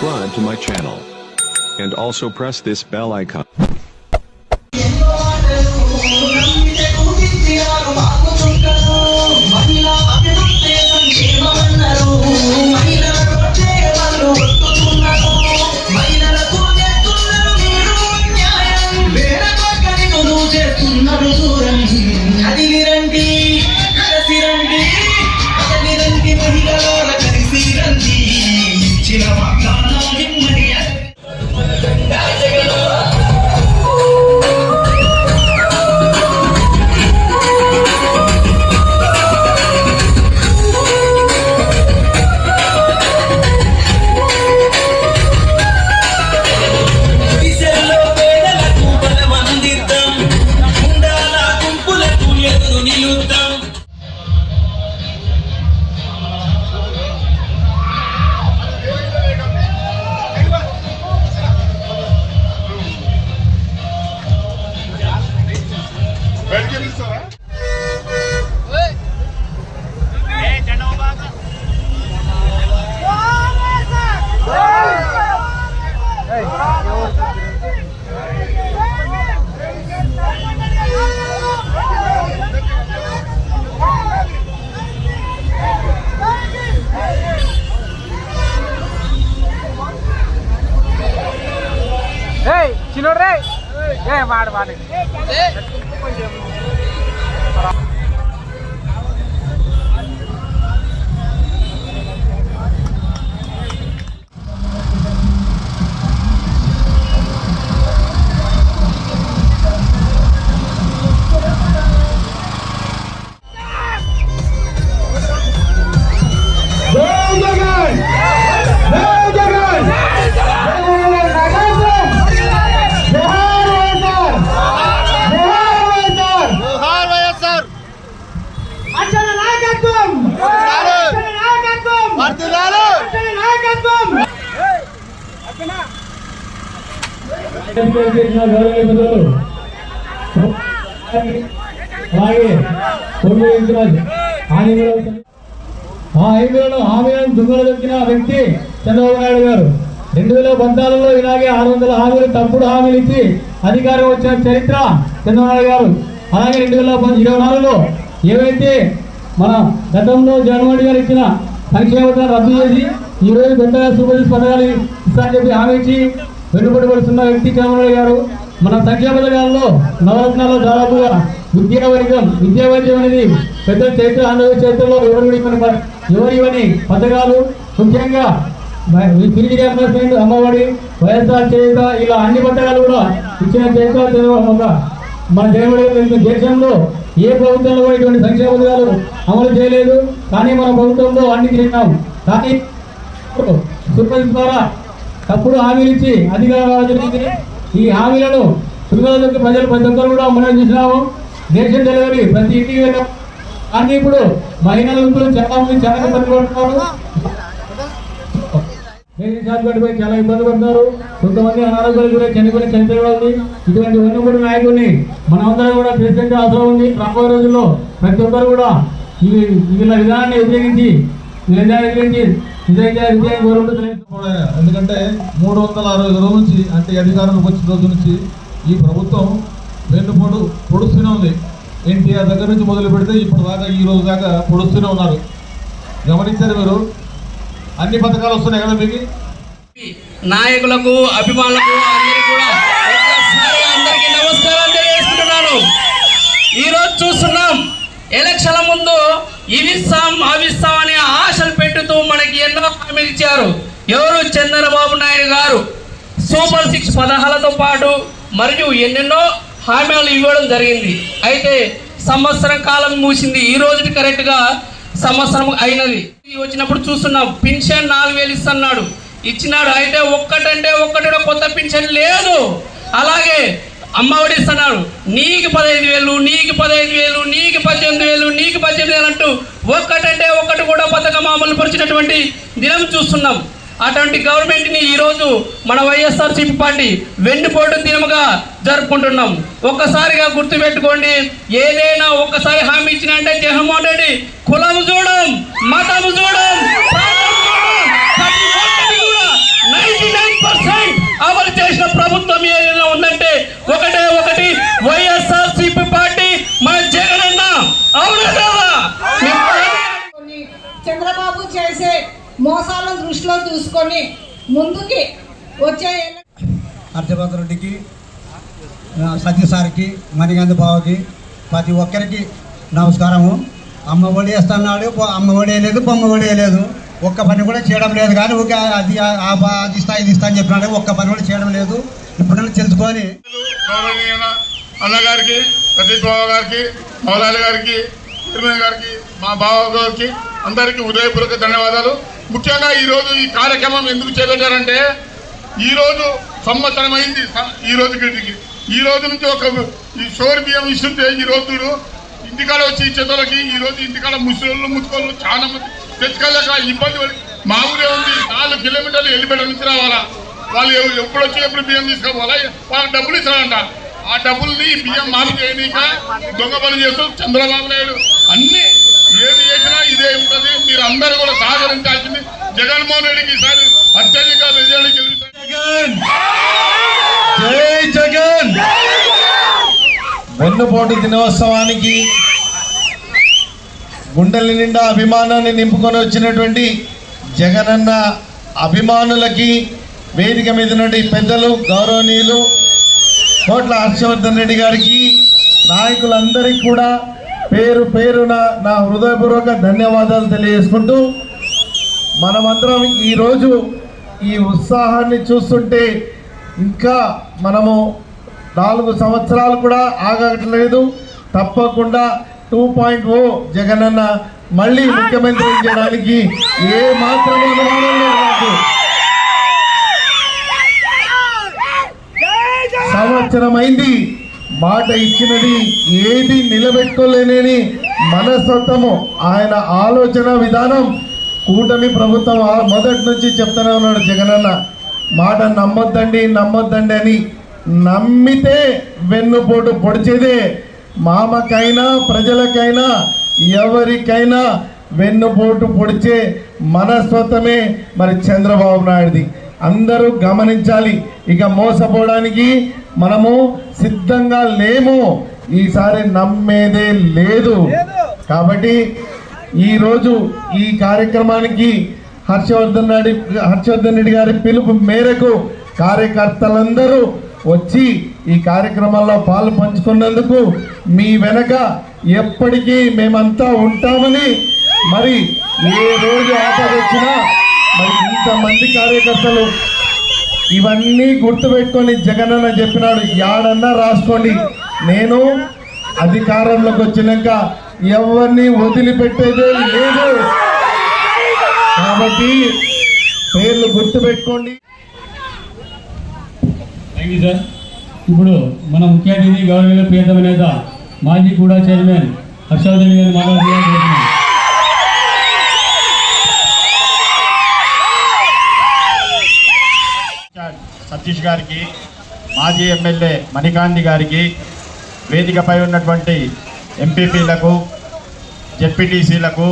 subscribe to my channel. And also press this bell icon. చిన్నోడ్రే ఏ వాడు వాడు హామీలను దుంగలు దొరికిన వ్యక్తి చంద్రబాబు నాయుడు గారు 2014లో ఇలాగే 600 హామీలు తప్పుడు హామీలు ఇచ్చి అధికారం వచ్చిన చరిత్ర చంద్రబాబు నాయుడు గారు. అలాగే 2024లో ఏవైతే మన గతంలో జగన్మోహన్ గారు ఇచ్చిన సంక్షేమ పథకాలు రద్దు చేసి ఈ రోజు కొత్తగా సూపర్ పథకాలు ఇస్తారని చెప్పి హామీ ఇచ్చి వెనుబడి పడుతున్న వ్యక్తి చంద్రబాబు గారు. మన సంక్షేమ పథకాలలో నవరత్నాల్లో దాదాపుగా విద్యా వైద్యం అనేది పెద్ద చరిత్ర ఆంధ్రప్రదేశ్ చరిత్రలో ఎవరివని పథకాలు, ముఖ్యంగా ఫీజు రియంబర్స్మెంట్, అమ్మఒడి, వైఎస్ఆర్ చేయుత, ఇలా అన్ని పథకాలు కూడా ఇచ్చిన చరిత్ర మన జగన్మోహన్ దేశంలో ఏ ప్రభుత్వంలో కూడా ఇటువంటి సంక్షేమ పథకాలు అమలు చేయలేదు. కానీ మన ప్రభుత్వంలో అన్ని చేసినాం. కానీ సూపర్ ద్వారా తప్పుడు హామీలు ఇచ్చి అధికారం జరిగింది. ఈ హామీలను సులువుగా ప్రజలు ప్రతి ఒక్కరు కూడా మనం చూసినాము. రేషన్ డెలివరీ ప్రతి ఇంటికి వెళ్ళాం. కానీ ఇప్పుడు మహిళలు చాలా మంది చాలా ఇబ్బంది పడుతున్నారు. రేషన్ షాపుపై చాలా ఇబ్బంది పడుతున్నారు. కొంతమంది అనారోగ్యాలు కూడా చనిపోయింది. ఇటువంటి వెన్నుబడి నాయకుడిని మనమందరం కూడా ప్రెసిడెంట్ అవసరం ఉంది. రాబోయే రోజుల్లో ప్రతి ఒక్కరు కూడా వీళ్ళ విధానాన్ని వ్యతిరేకించి ఎందుకంటే 360 రోజుల నుంచి అంటే అధికారంలోకి వచ్చిన రోజు నుంచి ఈ ప్రభుత్వం వెన్నుపోటు పొడుస్తూనే ఉంది. ఎన్టీఆర్ దగ్గర నుంచి మొదలు పెడితే ఇప్పుడు దాకా ఈ రోజు దాకా పొడుస్తూనే ఉన్నారు. గమనించారు మీరు? అన్ని పథకాలు వస్తున్నాయి కదా మీకు. నాయకులకు, అభిమానులకు అందరికీ కూడా అందరికీ నమస్కారం తెలియజేసుకుంటున్నాను. ఈరోజు చూస్తున్నాం, ఎలక్షన్ల ముందు ఇవిస్తాం అవిస్తాం అనే ఆశలు పెట్టుతూ మనకి ఎన్నో హామీలు ఇచ్చారు. ఎవరు? చంద్రబాబు నాయుడు గారు. సూపర్ 6 పథకాలతో పాటు మరియు ఎన్నెన్నో హామీలు ఇవ్వడం జరిగింది. అయితే సంవత్సరం కాలం మూసింది. ఈ రోజుకి కరెక్ట్గా సంవత్సరం అయినది. వచ్చినప్పుడు చూస్తున్నాం, పింఛన్ 4000 ఇస్తున్నాడు, ఇచ్చినాడు. అయితే ఒక్కటంటే ఒక్కటి కొత్త పింఛన్ లేదు. అలాగే అమ్మఒడి ఇస్తున్నాడు. నీకు 15,000, నీకు 15,000, నీకు 18,000, నీకు 18,000 అంటూ ఒక్కటంటే ఒక్కటి కూడా పథకం అమలు పరిచినటువంటి దినం చూస్తున్నాం. అటువంటి గవర్నమెంట్ని ఈరోజు మన వైఎస్ఆర్సీపీ పార్టీ వెన్నుపోటు దినముగా జరుపుకుంటున్నాం. ఒక్కసారిగా గుర్తుపెట్టుకోండి, ఏదైనా ఒక్కసారి హామీ ఇచ్చినంటే జగన్మోహన్ రెడ్డి కులం చూడం, మతం చూడం, ప్రతి ఒక్కటి కూడా మోసాలను దృష్టిలో చూసుకొని ముందుకి వచ్చే హర్షవర్ధన్ రెడ్డికి, సతీష్ సార్కి, మణికాంత్ బావకి, ప్రతి ఒక్కరికి నమస్కారము. అమ్మ ఒడి వేస్తున్నాడు, అమ్మ ఒడి వేయలేదు, బొమ్మ ఒడి వేయలేదు, ఒక్క పని కూడా చేయడం లేదు. కానీ ఒక అది ఇస్తా ఇది ఇస్తా అని చెప్పినాడు, ఒక్క పని కూడా చేయడం లేదు. ఇప్పుడు తెలుసుకొని అన్నగారికి, సతీష్ బావ గారికి, మౌలాలి గారికి, చైర్మన్ గారికి, మా బావ గారికి అందరికీ హృదయపూర్వక ధన్యవాదాలు. ముఖ్యంగా ఈరోజు ఈ కార్యక్రమం ఎందుకు చేపట్టారంటే, ఈరోజు సంవత్సరం అయింది ఈ రోజు గిటికి. ఈ రోజు నుంచి ఒక ఈ షోర్ బియ్యం ఇస్తుంటే ఈ రోజు ఇంటికాడ వచ్చి ఇచ్చేతోళ్ళకి ఈ రోజు ఇంటికాడ ముసలోళ్ళు ముచ్చుకోళ్ళు చాలా మంది తెచ్చుకోలేక ఇబ్బంది పడి మా ఊరే ఉంది. 4 కిలోమీటర్లు వెళ్ళిపోయడం నుంచి రావాలా. వాళ్ళు ఎప్పుడు వచ్చి ఎప్పుడు బియ్యం తీసుకోవాలా, వాళ్ళకి డబ్బులు ఇస్తారంట. ఆ డబ్బుల్ని బియ్యం మాఫీ చేయనీక దొంగ పని చేస్తూ చంద్రబాబు నాయుడు అన్ని ఏది చేసినా ఇదే ఉంటుంది. మీరు అందరూ కూడా సహకరించాల్సింది. జగన్మోహన్ రెడ్డికి ఈసారి అత్యధిక రిజల్ట్ గెలుస్తారు. జై జగన్. వెన్నుపోటు దినోత్సవానికి గుండెల నిండా అభిమానాన్ని నింపుకొని వచ్చినటువంటి జగనన్న అభిమానులకి, వేదిక మీద నుండి పెద్దలు గౌరవనీయులు కోట్ల హర్షవర్ధన్ రెడ్డి గారికి, నాయకులందరికీ కూడా పేరు పేరున నా హృదయపూర్వక ధన్యవాదాలు తెలియజేసుకుంటూ, మనమందరం ఈరోజు ఈ ఉత్సాహాన్ని చూస్తుంటే ఇంకా మనము 4 సంవత్సరాలు కూడా ఆగట్లేదు. తప్పకుండా 2.0 జగనన్న మళ్ళీ ముఖ్యమంత్రి చేయడానికి ఏ మాత్రం అనుమానం లేదు నాకు. సంవత్సరం అయింది, మాట ఇచ్చినది ఏది నిలబెట్టుకోలేని మనస్తత్వము, ఆయన ఆలోచన విధానం. కూటమి ప్రభుత్వం మొదటి నుంచి చెప్తూనే ఉన్నాడు జగనన్న, మాట నమ్మొద్దండి నమ్మొద్దండి అని. నమ్మితే వెన్నుపోటు పొడిచేదే. మామకైనా ప్రజలకైనా ఎవరికైనా వెన్నుపోటు పొడిచే మనస్తత్వమే మరి చంద్రబాబు నాయుడుది. అందరూ గమనించాలి. ఇక మోసపోవడానికి మనము సిద్ధంగా లేము. ఈసారి నమ్మేదే లేదు. కాబట్టి ఈరోజు ఈ కార్యక్రమానికి హర్షవర్ధన్ రెడ్డి గారి పిలుపు మేరకు కార్యకర్తలందరూ వచ్చి ఈ కార్యక్రమంలో పాలు పంచుకున్నందుకు మీ వెనక ఎప్పటికీ మేమంతా ఉంటామని, మరి ఏ రోజు ఆపద వచ్చినా మరి ఇంతమంది కార్యకర్తలు ఇవన్నీ గుర్తుపెట్టుకొని జగనన్న చెప్పినాడు, యాడన్నా రాసుకోండి, నేను అధికారంలోకి వచ్చినాక ఎవరిని వదిలిపెట్టేదే లేదు. కాబట్టి పేర్లు గుర్తుపెట్టుకోండి. Thank you sir. ఇప్పుడు మన ముఖ్య అతిథి గౌరవ ప్రియతమ నేత మాజీ కూడా చైర్మన్ హర్షవర్ధన్ గారిని మాట్లాడుతున్నాం. సతీష్ గారికి, మాజీ ఎమ్మెల్యే మణికాంత్ గారికి, వేదికపై ఉన్నటువంటి ఎంపీపీలకు, జెడ్పీటీసీలకు,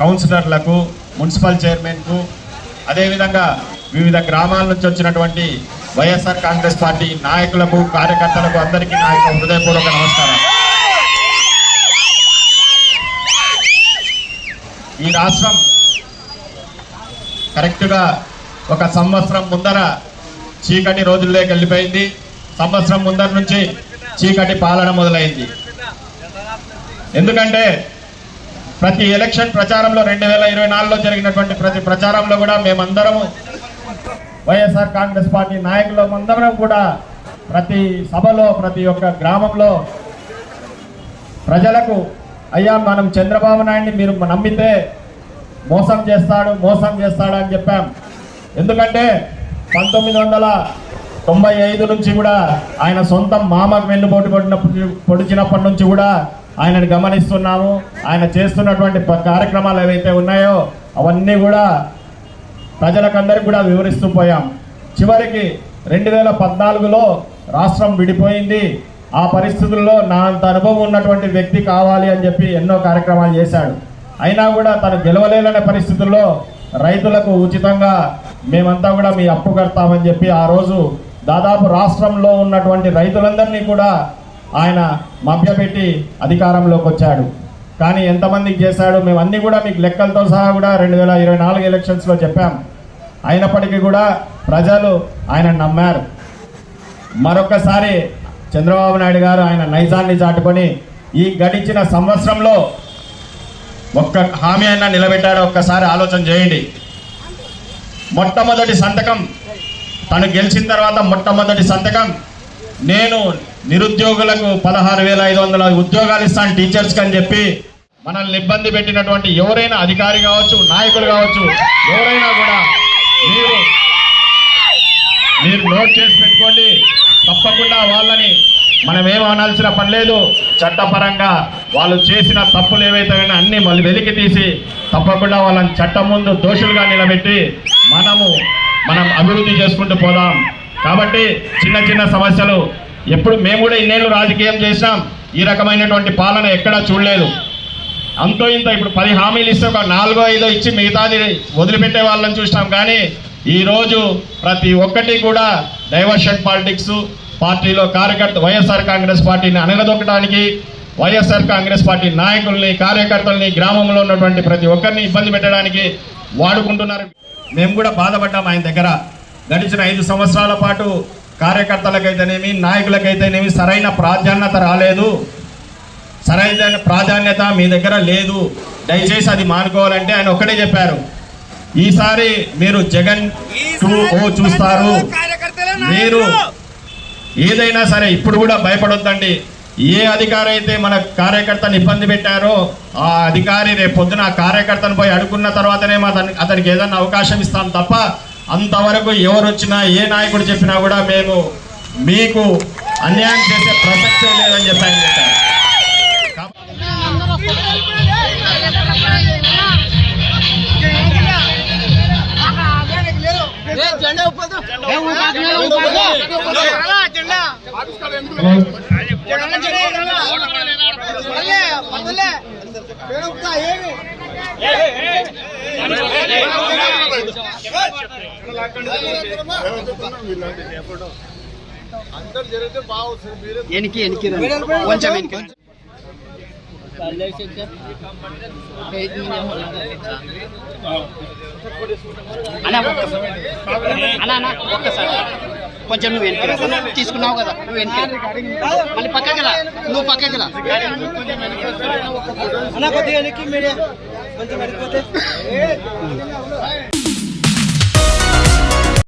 కౌన్సిలర్లకు, మున్సిపల్ చైర్మన్కు, అదేవిధంగా వివిధ గ్రామాల నుంచి వచ్చినటువంటి వైఎస్ఆర్ కాంగ్రెస్ పార్టీ నాయకులకు, కార్యకర్తలకు అందరికీ నా యొక్క హృదయపూర్వక నమస్కారం. ఈ రాష్ట్రం కరెక్ట్గా 1 సంవత్సరం ముందర చీకటి రోజుల్లోకి వెళ్ళిపోయింది. సంవత్సరం ముందర నుంచి చీకటి పాలన మొదలైంది. ఎందుకంటే ప్రతి ఎలక్షన్ ప్రచారంలో 2024లో జరిగినటువంటి ప్రతి ప్రచారంలో కూడా మేమందరము వైఎస్ఆర్ కాంగ్రెస్ పార్టీ నాయకులందరం కూడా ప్రతి సభలో, ప్రతి ఒక్క గ్రామంలో ప్రజలకు, అయ్యా మనం చంద్రబాబు నాయుడిని మీరు నమ్మితే మోసం చేస్తాడు అని చెప్పాం. ఎందుకంటే 1995 నుంచి కూడా ఆయన సొంతం మామకు వెన్నుపోటు పొడిచినప్పటి నుంచి కూడా ఆయనను గమనిస్తున్నాము. ఆయన చేస్తున్నటువంటి కార్యక్రమాలు ఏవైతే ఉన్నాయో అవన్నీ కూడా ప్రజలకందరికీ కూడా వివరిస్తూ పోయాం. చివరికి 2014లో రాష్ట్రం విడిపోయింది. ఆ పరిస్థితుల్లో నా అంత అనుభవం ఉన్నటువంటి వ్యక్తి కావాలి అని చెప్పి ఎన్నో కార్యక్రమాలు చేశాడు. అయినా కూడా తను గెలవలేని పరిస్థితుల్లో రైతులకు ఉచితంగా మేమంతా కూడా మీ అప్పు కడతామని చెప్పి ఆ రోజు దాదాపు రాష్ట్రంలో ఉన్నటువంటి రైతులందరినీ కూడా ఆయన మభ్యపెట్టి అధికారంలోకి వచ్చాడు. కానీ ఎంతమందికి చేశాడు మేము అన్నీ కూడా మీకు లెక్కలతో సహా కూడా 2024 ఎలక్షన్స్లో చెప్పాం. అయినప్పటికీ కూడా ప్రజలు ఆయన నమ్మారు. మరొకసారి చంద్రబాబు నాయుడు గారు ఆయన నైజాన్ని చాటుకొని ఈ గడిచిన సంవత్సరంలో ఒక్క హామీ అయినా నిలబెట్టాడో ఒక్కసారి ఆలోచన చేయండి. మొట్టమొదటి సంతకం తను గెలిచిన తర్వాత మొట్టమొదటి సంతకం, నేను నిరుద్యోగులకు 16,500 ఉద్యోగాలు ఇస్తాను టీచర్స్కి అని చెప్పి మనల్ని ఇబ్బంది పెట్టినటువంటి ఎవరైనా అధికారి కావచ్చు, నాయకులు కావచ్చు, ఎవరైనా కూడా మీరు నోట్ చేసి పెట్టుకోండి. తప్పకుండా వాళ్ళని మనం ఏం అనాల్సిన పని లేదు. చట్టపరంగా వాళ్ళు చేసిన తప్పులు ఏవైతే ఉన్నాయో అన్ని మళ్ళీ వెలికి తీసి తప్పకుండా వాళ్ళని చట్టం ముందు దోషులుగా నిలబెట్టి మనం అభివృద్ధి చేసుకుంటూ పోదాం. కాబట్టి చిన్న చిన్న సమస్యలు ఎప్పుడు మేము కూడా ఇన్నేళ్ళు రాజకీయం చేసినాం, ఈ రకమైనటువంటి పాలన ఎక్కడా చూడలేదు. అంతో ఇంత ఇప్పుడు 10 హామీలు ఇస్తే ఒక 4-5 ఇచ్చి మిగతాది వదిలిపెట్టే వాళ్ళని చూసినాం. కానీ ఈరోజు ప్రతి ఒక్కటి కూడా డైవర్షన్ పాలిటిక్స్, పార్టీలో వైఎస్ఆర్ కాంగ్రెస్ పార్టీని అనగదొక్కడానికి, వైఎస్ఆర్ కాంగ్రెస్ పార్టీ నాయకుల్ని, కార్యకర్తల్ని, గ్రామంలో ఉన్నటువంటి ప్రతి ఒక్కరిని ఇబ్బంది పెట్టడానికి వాడుకుంటున్నారు. మేము కూడా బాధపడ్డాం ఆయన దగ్గర. గడిచిన 5 సంవత్సరాల పాటు కార్యకర్తలకైతేనేమి, నాయకులకైతేనేమి సరైన ప్రాధాన్యత రాలేదు. సరైన ప్రాధాన్యత మీ దగ్గర లేదు. దయచేసి అది మానుకోవాలంటే ఆయన ఒక్కటే చెప్పారు, ఈసారి మీరు జగన్ 2.0 చూస్తారు. మీరు ఏదైనా సరే ఇప్పుడు కూడా భయపడొద్దండి. ఏ అధికారి అయితే మన కార్యకర్తను ఇబ్బంది పెట్టారో ఆ అధికారి రేపు పొద్దున ఆ కార్యకర్తను పోయి అడుగున్న తర్వాతనే అతనికి ఏదన్నా అవకాశం ఇస్తాం తప్ప అంతవరకు ఎవరు వచ్చినా ఏ నాయకుడు చెప్పినా కూడా మేము మీకు అన్యాయం చేసే ప్రసక్తే లేదని చెప్పాను. కొంచెం నువ్వు వెనక తీసుకున్నావు కదా, నువ్వు వెనక మళ్ళీ పక్కకి రా, నువ్వు పక్కకి రా. కొద్దిగా వెనక్కి మీడియా కొంచెం వెళ్ళిపోతే